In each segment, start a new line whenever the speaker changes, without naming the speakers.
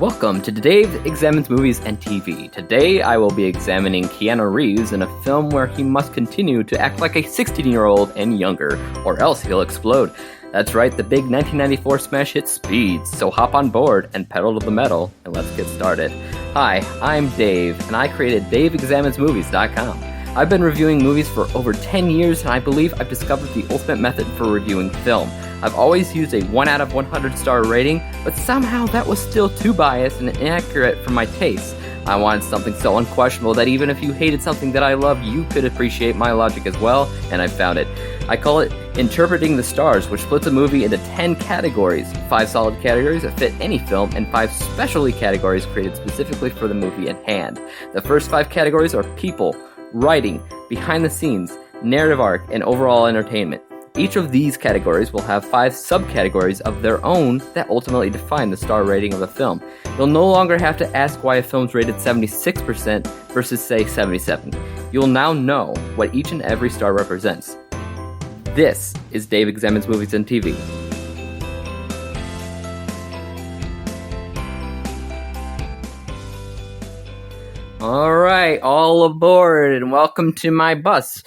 Welcome to Dave Examines Movies and TV. Today I will be examining Keanu Reeves in a film where he must continue to act like a 16-year-old and younger, or else he'll explode. That's right, the big 1994 smash hit Speed, so hop on board and pedal to the metal, and let's get started. Hi, I'm Dave, and I created DaveExaminesMovies.com. I've been reviewing movies for over 10 years, and I believe I've discovered the ultimate method for reviewing film. I've always used a 1 out of 100 star rating, but somehow that was still too biased and inaccurate for my taste. I wanted something so unquestionable that even if you hated something that I love, you could appreciate my logic as well, and I found it. I call it Interpreting the Stars, which splits a movie into 10 categories, 5 solid categories that fit any film, and 5 specialty categories created specifically for the movie at hand. The first 5 categories are people, writing, behind the scenes, narrative arc, and overall entertainment. Each of these categories will have 5 subcategories of their own that ultimately define the star rating of the film. You'll no longer have to ask why a film's rated 76% versus, say, 77. You'll now know what each and every star represents. This is Dave Examines Movies and TV. Alright, all aboard and welcome to my bus.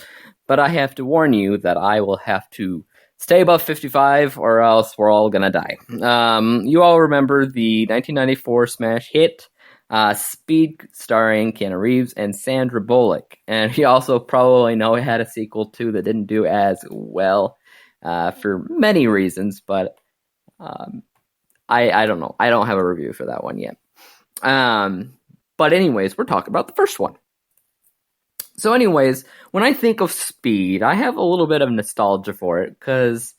But I have to warn you that I will have to stay above 55 or else we're all gonna die. You all remember the 1994 smash hit Speed, starring Keanu Reeves and Sandra Bullock. And you also probably know it had a sequel too that didn't do as well for many reasons, but I don't know. I don't have a review for that one yet. But anyways, we're talking about the first one. So anyways, when I think of Speed, I have a little bit of nostalgia for it, because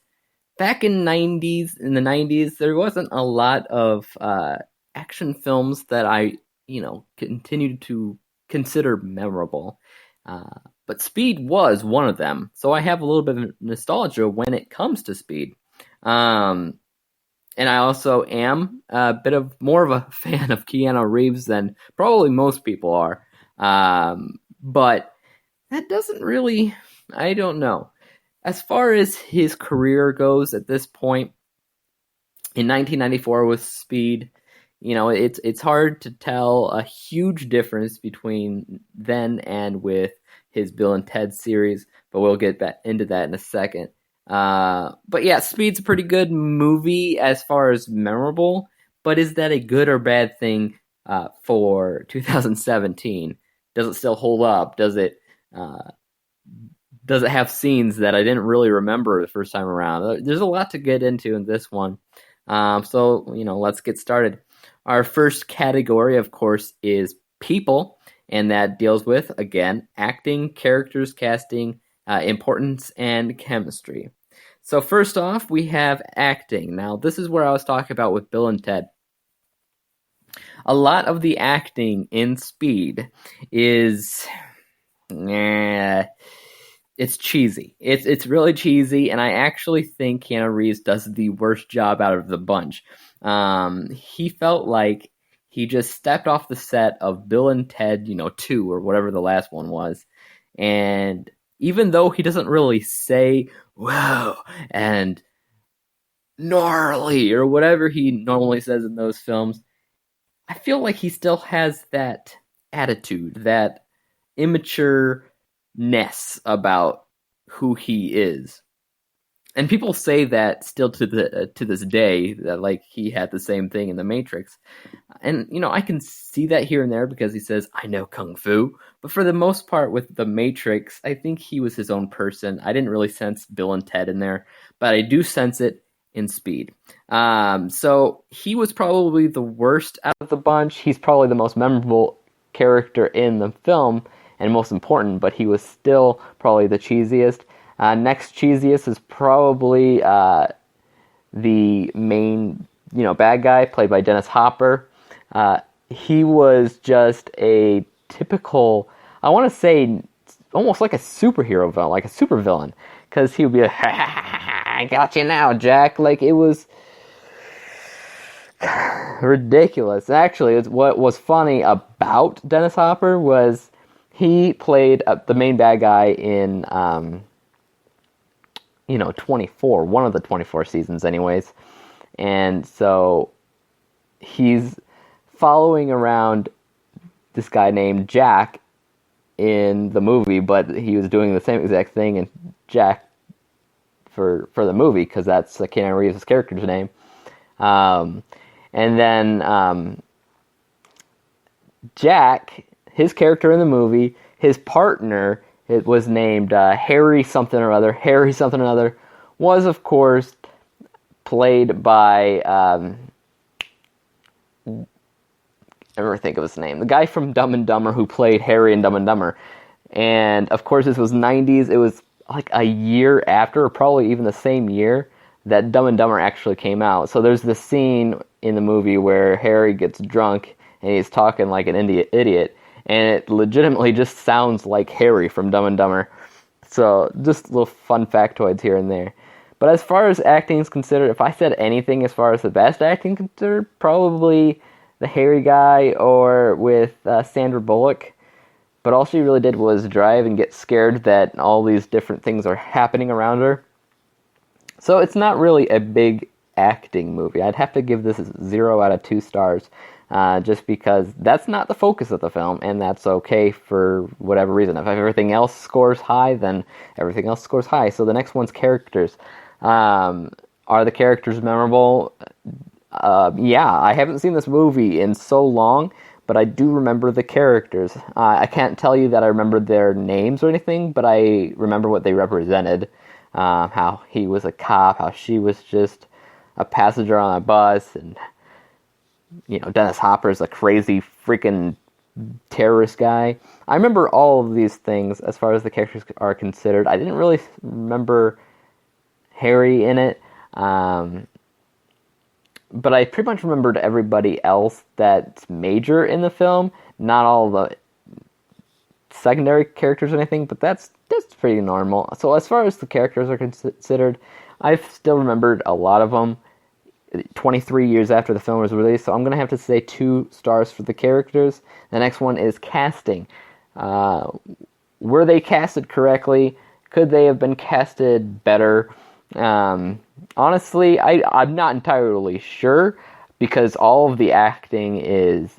back in the 90s, there wasn't a lot of action films that I, continued to consider memorable. But Speed was one of them, so I have a little bit of nostalgia when it comes to Speed. And I also am a bit of more of a fan of Keanu Reeves than probably most people are. But that doesn't really, I don't know. As far as his career goes at this point, in 1994 with Speed, it's hard to tell a huge difference between then and with his Bill and Ted series, but we'll get back into that in a second. But yeah, Speed's a pretty good movie as far as memorable, but is that a good or bad thing for 2017? Does it still hold up? Does it have scenes that I didn't really remember the first time around? There's a lot to get into in this one. So let's get started. Our first category, of course, is people, and that deals with, again, acting, characters, casting, importance, and chemistry. So first off, we have acting. Now, this is where I was talking about with Bill and Ted. A lot of the acting in Speed is, it's cheesy. It's really cheesy, and I actually think Keanu Reeves does the worst job out of the bunch. He felt like he just stepped off the set of Bill and Ted, 2 or whatever the last one was, and even though he doesn't really say "whoa" and "gnarly" or whatever he normally says in those films, I feel like he still has that attitude, that immature-ness about who he is. And people say that still to this day, that like he had the same thing in The Matrix. And, I can see that here and there because he says, "I know Kung Fu." But for the most part with The Matrix, I think he was his own person. I didn't really sense Bill and Ted in there, but I do sense it in Speed. So he was probably the worst out of the bunch. He's probably the most memorable character in the film and most important, but he was still probably the cheesiest. Next cheesiest is probably the main, bad guy played by Dennis Hopper. He was just a typical, I want to say, almost like a superhero villain, like a supervillain, because he would be like, "I got you now, Jack." Like, it was ridiculous. Actually, what was funny about Dennis Hopper was he played the main bad guy in 24, one of the 24 seasons anyways. And so he's following around this guy named Jack in the movie, but he was doing the same exact thing in Jack for the movie, because that's Keanu Reeves' character's name. And then Jack, his character in the movie, his partner, it was named Harry something or other, was of course played by never think of his name. The guy from Dumb and Dumber who played Harry in Dumb and Dumber. And of course this was 90s. It was like a year after, or probably even the same year, that Dumb and Dumber actually came out. So there's this scene in the movie where Harry gets drunk and he's talking like an idiot. And it legitimately just sounds like Harry from Dumb and Dumber. So just little fun factoids here and there. But as far as acting is considered, if I said anything as far as the best acting considered, probably the Harry guy, or with Sandra Bullock. But all she really did was drive and get scared that all these different things are happening around her. So it's not really a big acting movie. I'd have to give this 0 out of 2 stars, just because that's not the focus of the film, and that's okay for whatever reason. If everything else scores high, then everything else scores high. So the next one's characters. Are the characters memorable? Yeah, I haven't seen this movie in so long, but I do remember the characters. I can't tell you that I remember their names or anything, but I remember what they represented. How he was a cop, how she was just a passenger on a bus, and Dennis Hopper's a crazy freaking terrorist guy. I remember all of these things as far as the characters are considered. I didn't really remember Harry in it. But I pretty much remembered everybody else that's major in the film. Not all the secondary characters or anything, but that's pretty normal. So as far as the characters are considered, I've still remembered a lot of them 23 years after the film was released. So I'm going to have to say 2 stars for the characters. The next one is casting. Were they casted correctly? Could they have been casted better? Honestly, I'm not entirely sure, because all of the acting is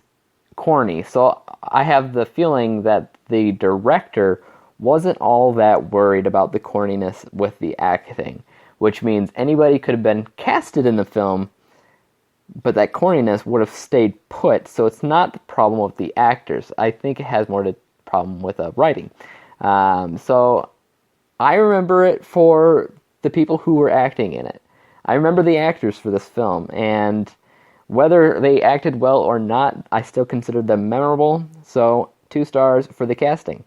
corny. So I have the feeling that the director wasn't all that worried about the corniness with the acting, which means anybody could have been casted in the film, but that corniness would have stayed put. So it's not the problem with the actors. I think it has more to problem with writing. So I remember it for the people who were acting in it. I remember the actors for this film, and whether they acted well or not, I still considered them memorable. So 2 stars for the casting.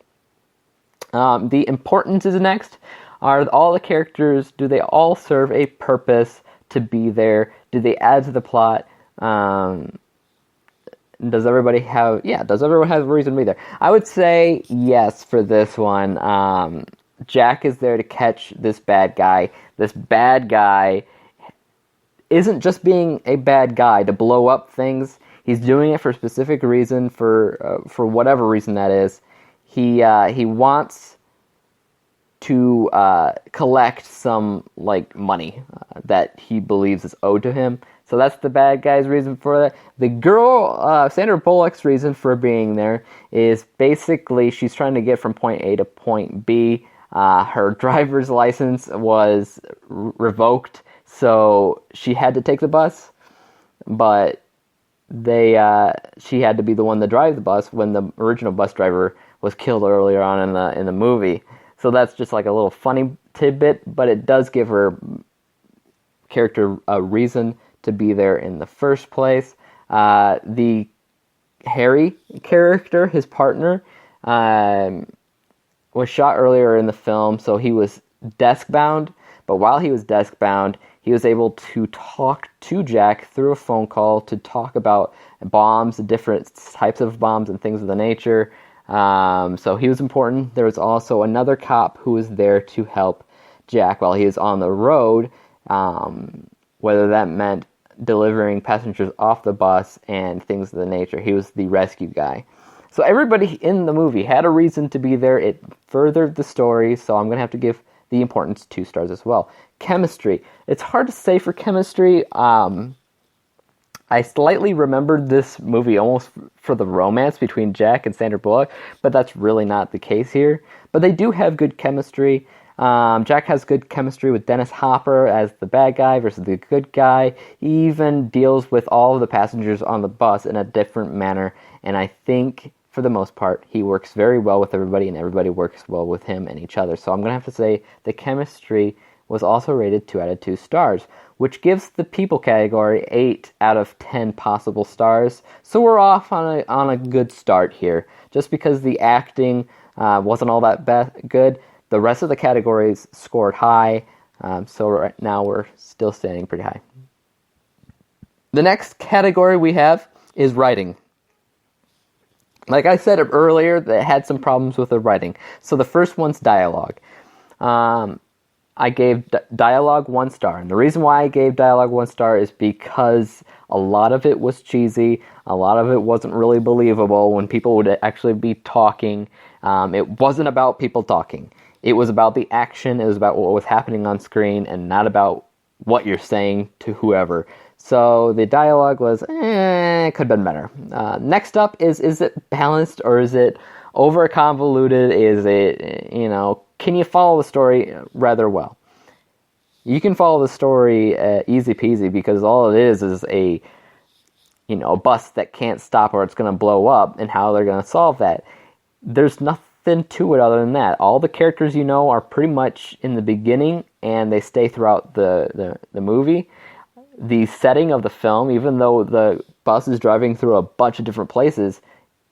The importance is next. Are all the characters, do they all serve a purpose to be there? Do they add to the plot? Does everyone have a reason to be there? I would say yes for this one. Jack is there to catch this bad guy. This bad guy isn't just being a bad guy to blow up things. He's doing it for a specific reason, for whatever reason that is. He wants to collect some money that he believes is owed to him. So that's the bad guy's reason for that. The girl, Sandra Bullock's reason for being there is basically she's trying to get from point A to point B. Her driver's license was revoked, so she had to take the bus, but she had to be the one to drive the bus when the original bus driver was killed earlier on in the movie. So that's just like a little funny tidbit, but it does give her character a reason to be there in the first place. The Harry character, his partner, was shot earlier in the film, so he was desk-bound. But while he was desk-bound, he was able to talk to Jack through a phone call to talk about bombs, different types of bombs, and things of the nature. So he was important. There was also another cop who was there to help Jack while he was on the road, whether that meant delivering passengers off the bus and things of the nature. He was the rescue guy. So everybody in the movie had a reason to be there. It furthered the story, so I'm going to have to give the importance 2 stars as well. Chemistry. It's hard to say for chemistry. I slightly remembered this movie almost for the romance between Jack and Sandra Bullock, but that's really not the case here. But they do have good chemistry. Jack has good chemistry with Dennis Hopper as the bad guy versus the good guy. He even deals with all of the passengers on the bus in a different manner, and I think, for the most part, he works very well with everybody, and everybody works well with him and each other. So I'm going to have to say the chemistry was also rated 2 out of 2 stars, which gives the people category 8 out of 10 possible stars. So we're off on a good start here. Just because the acting wasn't all that good, the rest of the categories scored high, so right now we're still standing pretty high. The next category we have is writing. Like I said earlier, they had some problems with the writing. So the first one's dialogue. I gave dialogue 1 star. And the reason why I gave dialogue 1 star is because a lot of it was cheesy. A lot of it wasn't really believable when people would actually be talking. It wasn't about people talking. It was about the action. It was about what was happening on screen and not about what you're saying to whoever. So the dialogue was, it could have been better. Next up is it balanced or is it over convoluted? Is it, can you follow the story rather well? You can follow the story easy peasy because all it is a bus that can't stop or it's going to blow up and how they're going to solve that. There's nothing to it other than that. All the characters are pretty much in the beginning and they stay throughout the movie. The setting of the film, even though the bus is driving through a bunch of different places,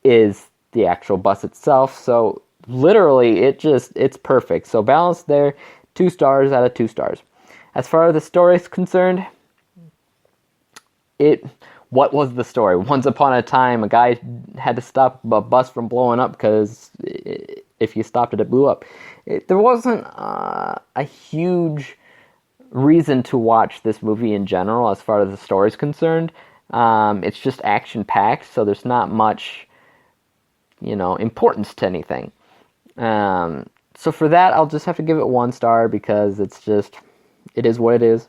is the actual bus itself. So literally, it's perfect. So balanced there, 2 stars out of 2 stars. As far as the story is concerned, what was the story? Once upon a time, a guy had to stop a bus from blowing up because if you stopped it, it blew up. There wasn't a huge reason to watch this movie in general as far as the story is concerned. It's just action-packed, so there's not much, importance to anything. So for that, I'll just have to give it 1 star because it is what it is.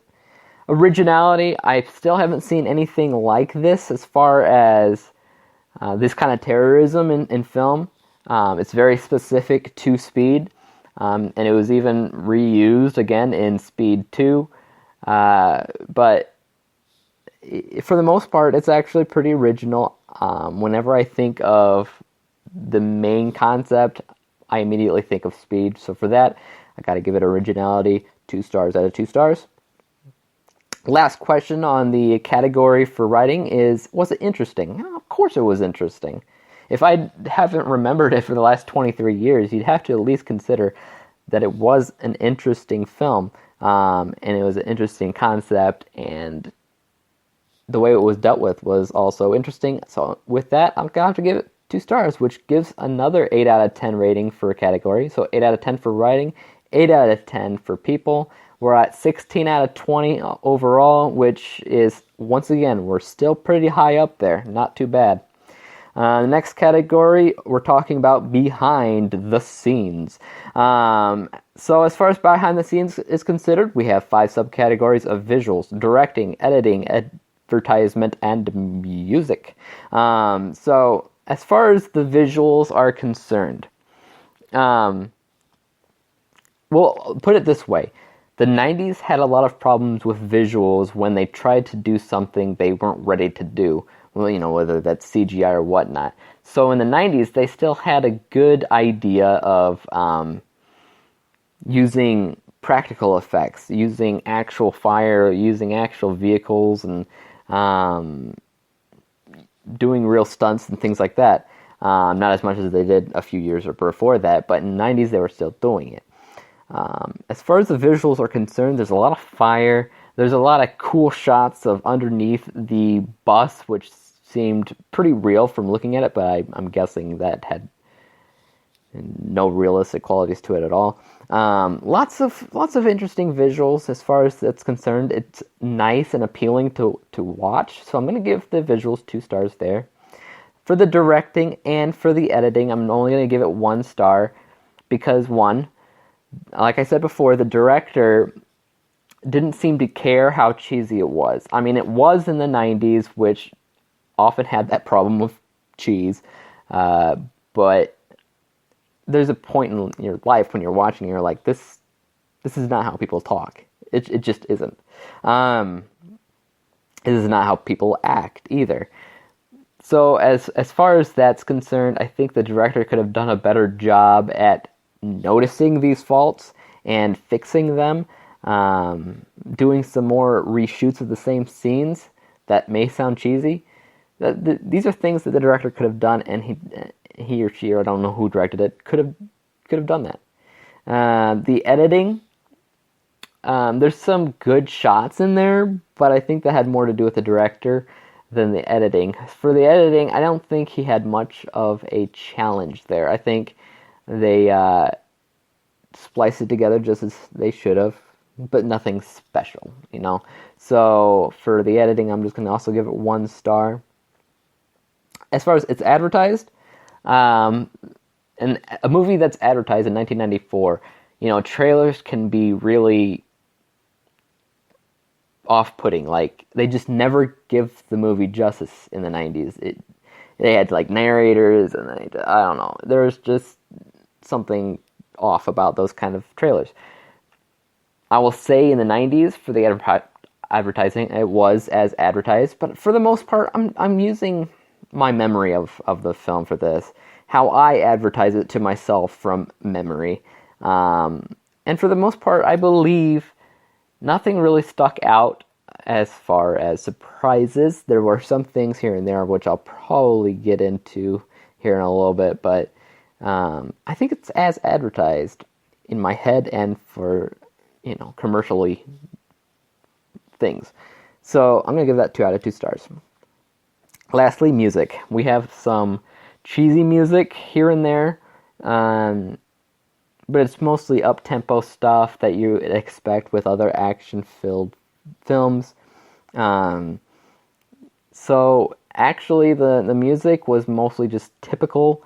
Originality, I still haven't seen anything like this as far as this kind of terrorism in film. It's very specific to Speed. And it was even reused again in Speed 2. But for the most part, it's actually pretty original. Whenever I think of the main concept, I immediately think of Speed. So for that, I got to give it originality 2 stars out of 2 stars. Last question on the category for writing is, was it interesting? Of course it was interesting. If I haven't remembered it for the last 23 years, you'd have to at least consider that it was an interesting film, and it was an interesting concept, and the way it was dealt with was also interesting. So with that, I'm going to have to give it 2 stars, which gives another 8 out of 10 rating for a category. So 8 out of 10 for writing, 8 out of 10 for people. We're at 16 out of 20 overall, which is, once again, we're still pretty high up there. Not too bad. The next category, we're talking about behind the scenes. So as far as behind the scenes is considered, we have 5 subcategories of visuals, directing, editing, advertisement, and music. So as far as the visuals are concerned, well, put it this way. The 90s had a lot of problems with visuals when they tried to do something they weren't ready to do. Well, whether that's CGI or whatnot. So in the 90s, they still had a good idea of using practical effects, using actual fire, using actual vehicles, and doing real stunts and things like that. Not as much as they did a few years before that, but in the 90s, they were still doing it. As far as the visuals are concerned, there's a lot of fire. There's a lot of cool shots of underneath the bus, which seemed pretty real from looking at it, but I'm guessing that had no realistic qualities to it at all. Lots of interesting visuals as far as that's concerned. It's nice and appealing to watch, so I'm going to give the visuals 2 stars there. For the directing and for the editing, I'm only going to give it 1 star because, one, like I said before, the director didn't seem to care how cheesy it was. I mean, it was in the 90s, which often had that problem with cheese, but there's a point in your life when you're watching, you're like, this is not how people talk. It just isn't. It is not how people act either. So as far as that's concerned, I think the director could have done a better job at noticing these faults and fixing them, doing some more reshoots of the same scenes that may sound cheesy. These are things that the director could have done, and he or she, or I don't know who directed it, could have done that. The editing, there's some good shots in there, but I think that had more to do with the director than the editing. For the editing, I don't think he had much of a challenge there. I think they spliced it together just as they should have, but nothing special, you know. So for the editing, I'm just going to also give it 1 star. As far as it's advertised, and a movie that's advertised in 1994, you know, trailers can be really off-putting. Like, they just never give the movie justice in the 90s. They had, like, narrators, and I don't know. There's just something off about those kind of trailers. I will say in the 90s, for the advertising, it was as advertised, but for the most part, I'm using my memory of the film for this, how I advertise it to myself from memory. And for the most part, I believe nothing really stuck out as far as surprises. There were some things here and there, which I'll probably get into here in a little bit, but I think it's as advertised in my head and for, you know, commercially things. So I'm going to give that 2 out of 2 stars. Lastly, music. We have some cheesy music here and there, but it's mostly up-tempo stuff that you expect with other action-filled films. So actually the music was mostly just typical.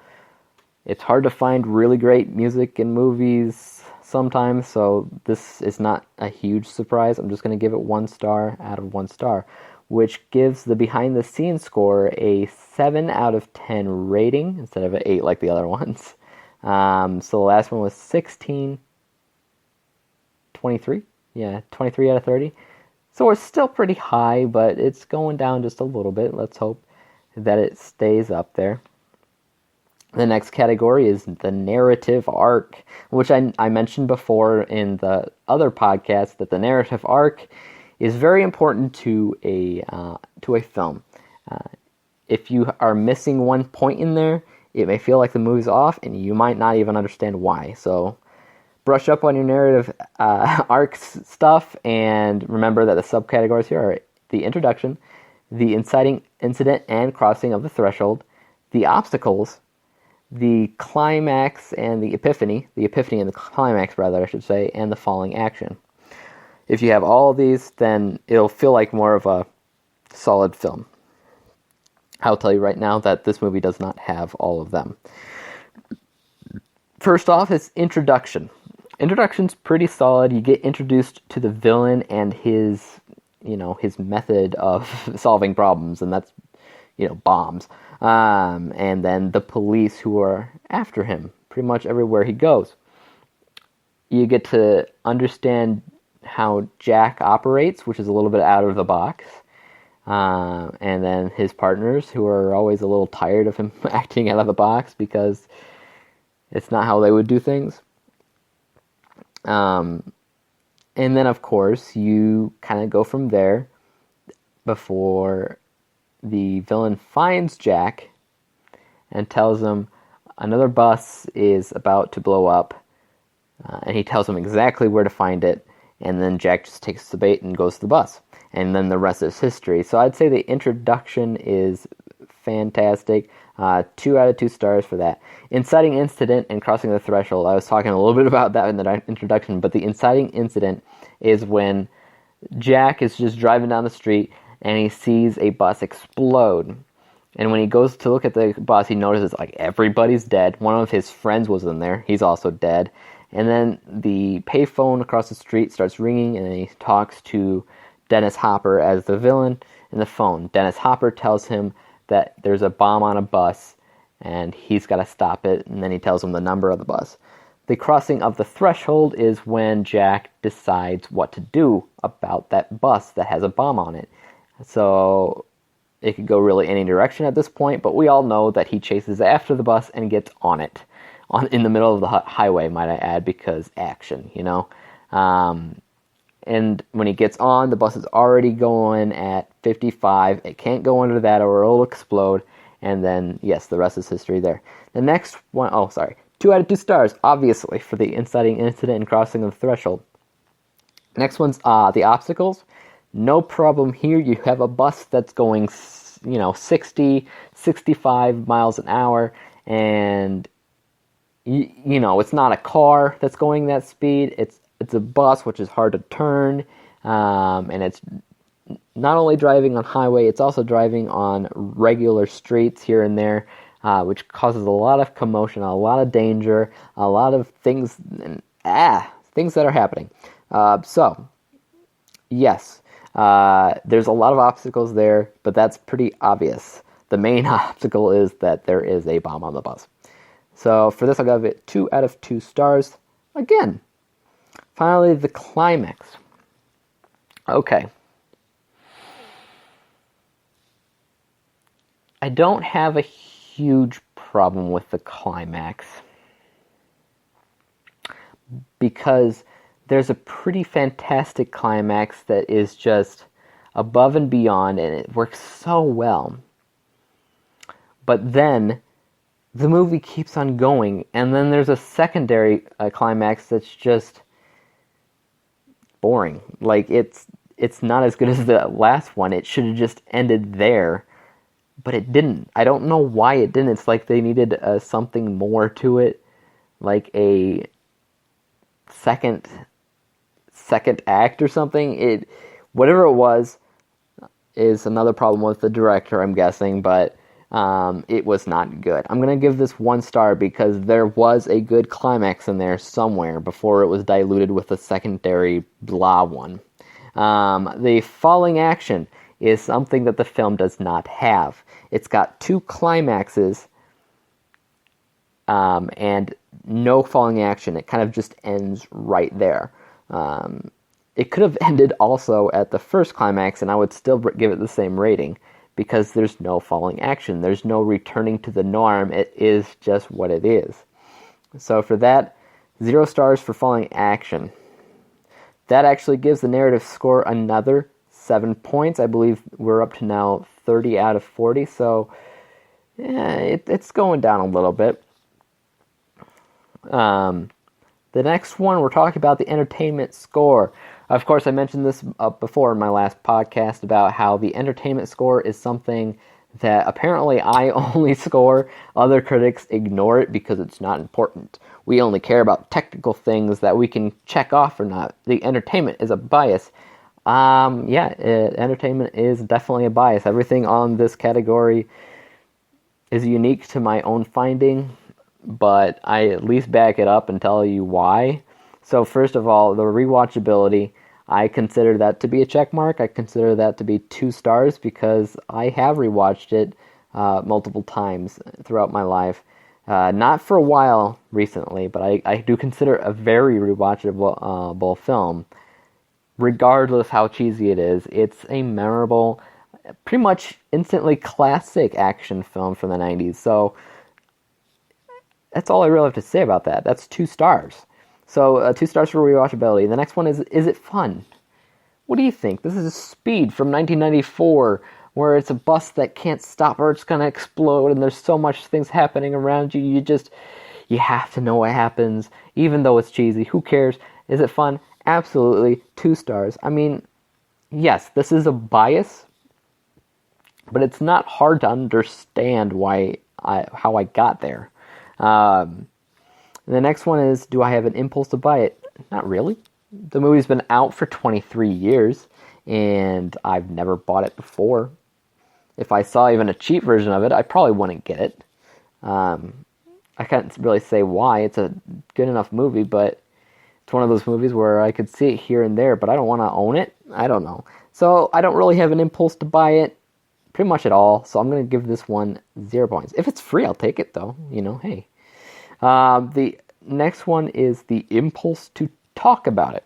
It's hard to find really great music in movies sometimes, so this is not a huge surprise. I'm just going to give it 1 star out of 1 star, which gives the behind-the-scenes score a 7 out of 10 rating instead of an 8 like the other ones. So the last one was 23? Yeah, 23 out of 30. So it's still pretty high, but it's going down just a little bit. Let's hope that it stays up there. The next category is the narrative arc, which I mentioned before in the other podcast, that the narrative arc is very important to a film. If you are missing one point in there, it may feel like the movie's off, and you might not even understand why. So brush up on your narrative arc stuff, and remember that the subcategories here are the introduction, the inciting incident and crossing of the threshold, the obstacles, the climax and the epiphany and the climax, rather, I should say, and the falling action. If you have all of these, then it'll feel like more of a solid film. I'll tell you right now that this movie does not have all of them. First off is introduction. Introduction's pretty solid. You get introduced to the villain and his method of solving problems, and that's, bombs. And then the police who are after him pretty much everywhere he goes. You get to understand how Jack operates, which is a little bit out of the box. And then his partners, who are always a little tired of him acting out of the box because it's not how they would do things. And then, of course, you kind of go from there before the villain finds Jack and tells him another bus is about to blow up. And he tells him exactly where to find it. And then Jack just takes the bait and goes to the bus. And then the rest is history. So I'd say the introduction is fantastic. 2 out of 2 stars for that. Inciting incident and crossing the threshold. I was talking a little bit about that in the introduction, but the inciting incident is when Jack is just driving down the street and he sees a bus explode. And when he goes to look at the bus, he notices like everybody's dead. One of his friends was in there. He's also dead. And then the payphone across the street starts ringing, and he talks to Dennis Hopper as the villain in the phone. Dennis Hopper tells him that there's a bomb on a bus, and he's got to stop it, and then he tells him the number of the bus. The crossing of the threshold is when Jack decides what to do about that bus that has a bomb on it. So it could go really any direction at this point, but we all know that he chases after the bus and gets on it. In the middle of the highway, might I add, because action, you know. And when he gets on, the bus is already going at 55. It can't go under that or it'll explode. And then, yes, the rest is history there. The next one, 2 out of 2 stars, obviously, for the inciting incident and crossing of the threshold. Next one's the obstacles. No problem here. You have a bus that's going, 60, 65 miles an hour, and it's not a car that's going that speed. It's a bus, which is hard to turn, and it's not only driving on highway, it's also driving on regular streets here and there, which causes a lot of commotion, a lot of danger, a lot of things that are happening. So, yes, there's a lot of obstacles there, but that's pretty obvious. The main obstacle is that there is a bomb on the bus. So for this, I'll give it 2 out of 2 stars. Again, finally, the climax. Okay. I don't have a huge problem with the climax because there's a pretty fantastic climax that is just above and beyond, and it works so well. But then the movie keeps on going, and then there's a secondary climax that's just boring. Like, it's not as good as the last one. It should have just ended there, but it didn't. I don't know why it didn't. It's like they needed something more to it, like a second act or something. Whatever it was is another problem with the director, I'm guessing, but it was not good. I'm going to give this 1 star because there was a good climax in there somewhere before it was diluted with a secondary blah one. The falling action is something that the film does not have. It's got 2 climaxes and no falling action. It kind of just ends right there. It could have ended also at the first climax, and I would still give it the same rating, because there's no falling action. There's no returning to the norm. It is just what it is. So for that, 0 stars for falling action. That actually gives the narrative score another 7 points. I believe we're up to now 30 out of 40, so yeah, it's going down a little bit. The next one, we're talking about the entertainment score. Of course, I mentioned this before in my last podcast about how the entertainment score is something that apparently I only score. Other critics ignore it because it's not important. We only care about technical things that we can check off or not. The entertainment is a bias. Entertainment is definitely a bias. Everything on this category is unique to my own finding, but I at least back it up and tell you why. So first of all, the rewatchability, I consider that to be a check mark. I consider that to be 2 stars because I have rewatched it multiple times throughout my life. Not for a while recently, but I do consider it a very rewatchable film. Regardless how cheesy it is, it's a memorable, pretty much instantly classic action film from the 90s. So that's all I really have to say about that. That's 2 stars. So 2 stars for rewatchability. The next one is it fun? What do you think? This is Speed from 1994, where it's a bus that can't stop or it's going to explode, and there's so much things happening around you. You have to know what happens, even though it's cheesy. Who cares? Is it fun? Absolutely. 2 stars. I mean, yes, this is a bias, but it's not hard to understand how I got there. The next one is, do I have an impulse to buy it? Not really. The movie's been out for 23 years, and I've never bought it before. If I saw even a cheap version of it, I probably wouldn't get it. I can't really say why. It's a good enough movie, but it's one of those movies where I could see it here and there, but I don't want to own it. I don't know. So I don't really have an impulse to buy it pretty much at all. So I'm going to give this one 0 points. If it's free, I'll take it though. Hey. The next one is the impulse to talk about it.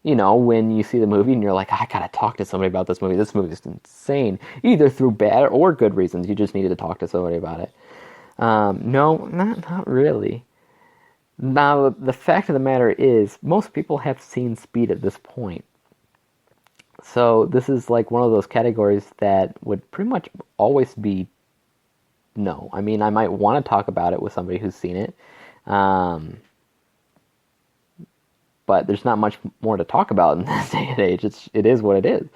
When you see the movie and you're like, I gotta talk to somebody about this movie. This movie is insane. Either through bad or good reasons. You just needed to talk to somebody about it. No, not really. Now, the fact of the matter is, most people have seen Speed at this point. So this is like one of those categories that would pretty much always be no. I mean, I might want to talk about it with somebody who's seen it. But there's not much more to talk about in this day and age. It is what it is.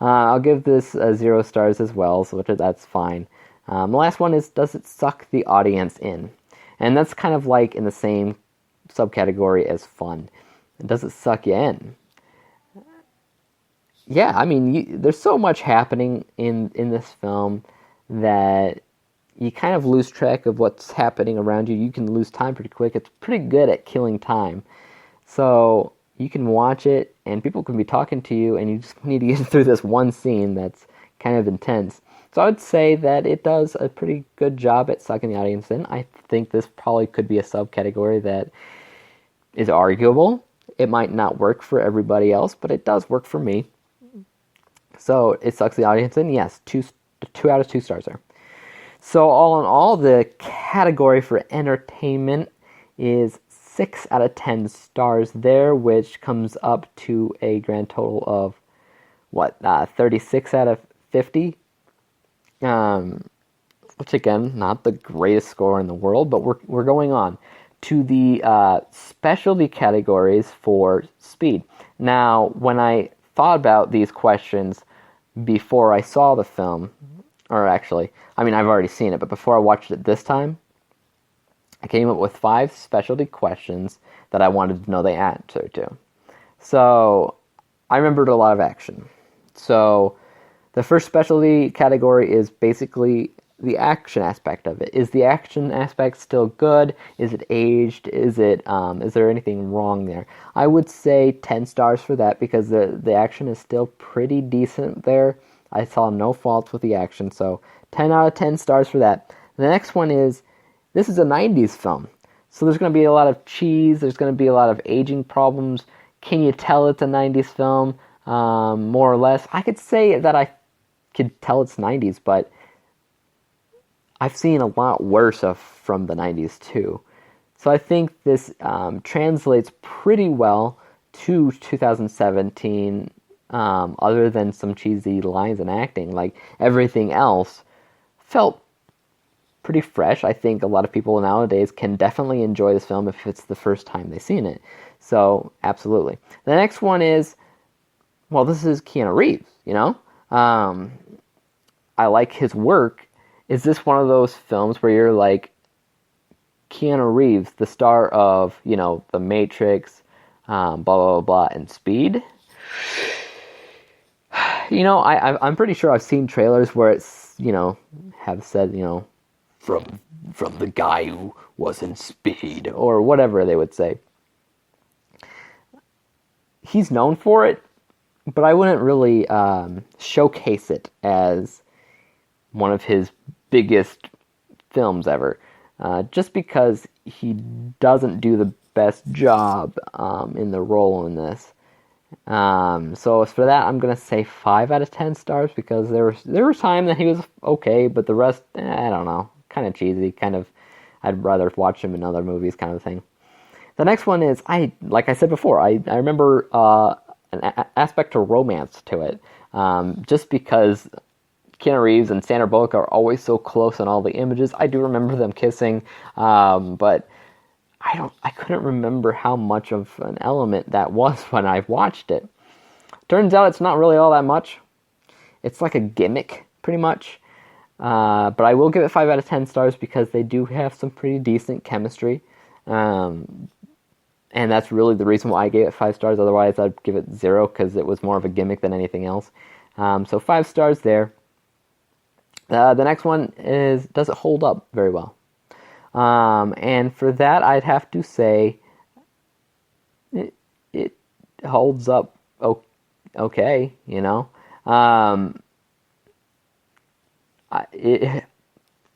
I'll give this 0 stars as well, so that's fine. The last one is, does it suck the audience in? And that's kind of like in the same subcategory as fun. Does it suck you in? Yeah, I mean, there's so much happening in this film that you kind of lose track of what's happening around you. You can lose time pretty quick. It's pretty good at killing time. So you can watch it, and people can be talking to you, and you just need to get through this one scene that's kind of intense. So I would say that it does a pretty good job at sucking the audience in. I think this probably could be a subcategory that is arguable. It might not work for everybody else, but it does work for me. So it sucks the audience in. Yes, 2 out of 2 stars there. So all in all, the category for entertainment is 6 out of 10 stars there, which comes up to a grand total of 36 out of 50. Which again, not the greatest score in the world, but we're going on to the specialty categories for Speed. Now, when I thought about these questions before I saw the film, or actually, I mean, I've already seen it, but before I watched it this time, I came up with 5 specialty questions that I wanted to know the answer to. So, I remembered a lot of action. So, the first specialty category is basically the action aspect of it. Is the action aspect still good? Is it aged? Is there anything wrong there? I would say 10 stars for that because the action is still pretty decent there. I saw no faults with the action, so 10 out of 10 stars for that. The next one is, this is a 90s film, so there's going to be a lot of cheese, there's going to be a lot of aging problems. Can you tell it's a 90s film? More or less. I could say that I could tell it's 90s, but I've seen a lot worse from the 90s too. So I think this translates pretty well to 2017, other than some cheesy lines and acting. Like, everything else felt pretty fresh. I think a lot of people nowadays can definitely enjoy this film if it's the first time they've seen it. So, absolutely. The next one is, well, this is Keanu Reeves, I like his work. Is this one of those films where you're like, Keanu Reeves, the star of, The Matrix, blah, blah, blah, and Speed? I'm pretty sure I've seen trailers where it's, have said, from the guy who was in Speed, or whatever they would say. He's known for it, but I wouldn't really showcase it as one of his biggest films ever, just because he doesn't do the best job in the role in this. So for that, I'm gonna say 5 out of 10 stars, because there was time that he was okay, but the rest, I don't know, kind of cheesy, I'd rather watch him in other movies, kind of thing. The next one is, like I said before, I remember an aspect to romance to it, just because Keanu Reeves and Sandra Bullock are always so close in all the images. I do remember them kissing, but I couldn't remember how much of an element that was when I watched it. Turns out it's not really all that much. It's like a gimmick, pretty much. But I will give it 5 out of 10 stars because they do have some pretty decent chemistry. And that's really the reason why I gave it 5 stars. Otherwise, I'd give it 0 because it was more of a gimmick than anything else. So 5 stars there. The next one is, does it hold up very well? And for that, I'd have to say it holds up okay, you know. I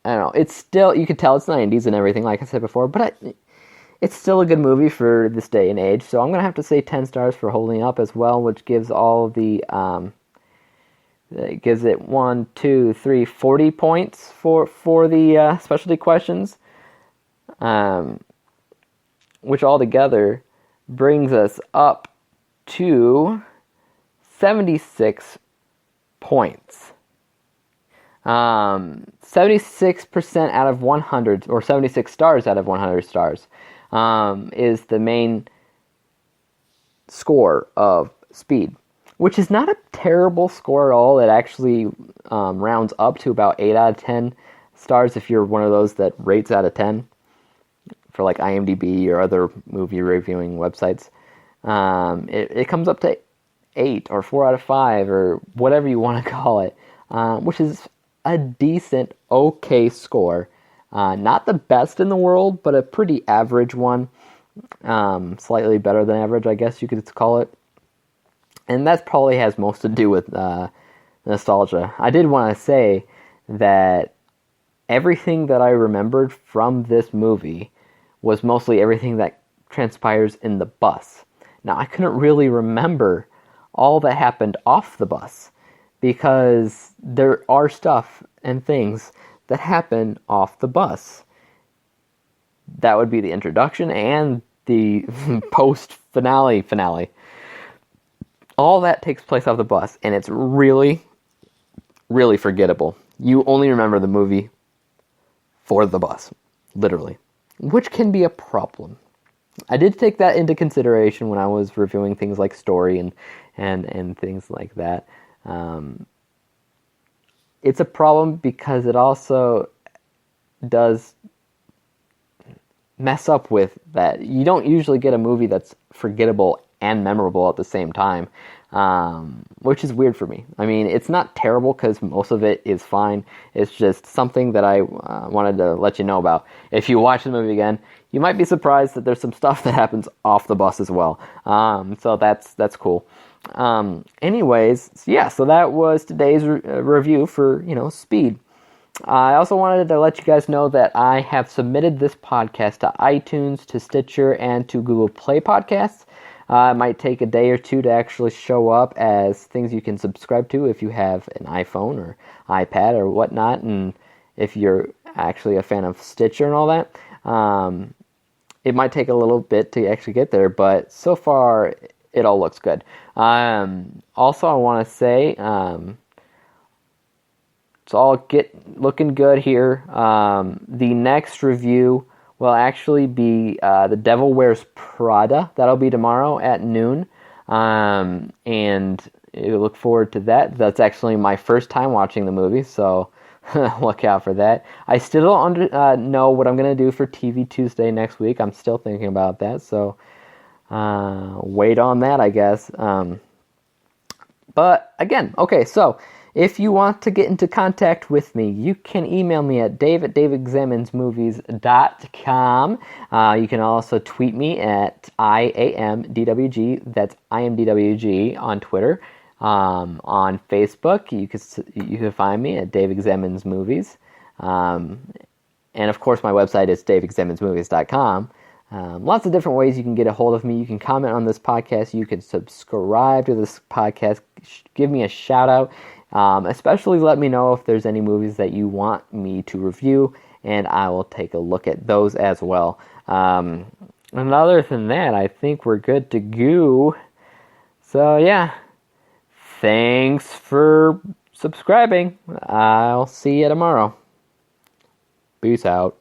don't know. It's still, you could tell it's 90s and everything, like I said before, but it's still a good movie for this day and age. So I'm going to have to say 10 stars for holding up as well, which gives all the, it gives it 1, 2, 3, 40 points for the specialty questions, which altogether brings us up to 76 points. 76% out of 100, or 76 stars out of 100 stars, is the main score of Speed, which is not a terrible score at all. It actually rounds up to about 8 out of 10 stars if you're one of those that rates out of 10 for like IMDb or other movie reviewing websites. It comes up to 8 or 4 out of 5 or whatever you want to call it, which is a decent, okay score. Not the best in the world, but a pretty average one. Slightly better than average, I guess you could call it. And that probably has most to do with nostalgia. I did want to say that everything that I remembered from this movie was mostly everything that transpires in the bus. Now, I couldn't really remember all that happened off the bus, because there are stuff and things that happen off the bus. That would be the introduction and the post-finale. All that takes place off the bus, and it's really, really forgettable. You only remember the movie for the bus, literally, which can be a problem. I did take that into consideration when I was reviewing things like story and things like that. It's a problem because it also does mess up with that. You don't usually get a movie that's forgettable and memorable at the same time, which is weird for me. I mean, it's not terrible because most of it is fine. It's just something that I wanted to let you know about. If you watch the movie again, you might be surprised that there's some stuff that happens off the bus as well. So that's cool. Anyways, yeah, so that was today's review for, Speed. I also wanted to let you guys know that I have submitted this podcast to iTunes, to Stitcher, and to Google Play Podcasts. It might take a day or two to actually show up as things you can subscribe to if you have an iPhone or iPad or whatnot, and if you're actually a fan of Stitcher and all that. It might take a little bit to actually get there, but so far it all looks good. Also, I want to say it's all looking good here. The next review will actually be The Devil Wears Prada. That'll be tomorrow at noon. And I look forward to that. That's actually my first time watching the movie, so look out for that. I still don't know what I'm going to do for TV Tuesday next week. I'm still thinking about that, so wait on that, I guess. But again, okay, so if you want to get into contact with me, you can email me at dave@daveexaminesmovies.com. You can also tweet me at IAMDWG, that's IMDWG on Twitter. On Facebook, you can find me at Dave Examines Movies. And of course, my website is daveexaminesmovies.com. Lots of different ways you can get a hold of me. You can comment on this podcast. You can subscribe to this podcast. Give me a shout out. Especially let me know if there's any movies that you want me to review, and I will take a look at those as well. And other than that, I think we're good to go. So yeah, thanks for subscribing. I'll see you tomorrow. Peace out.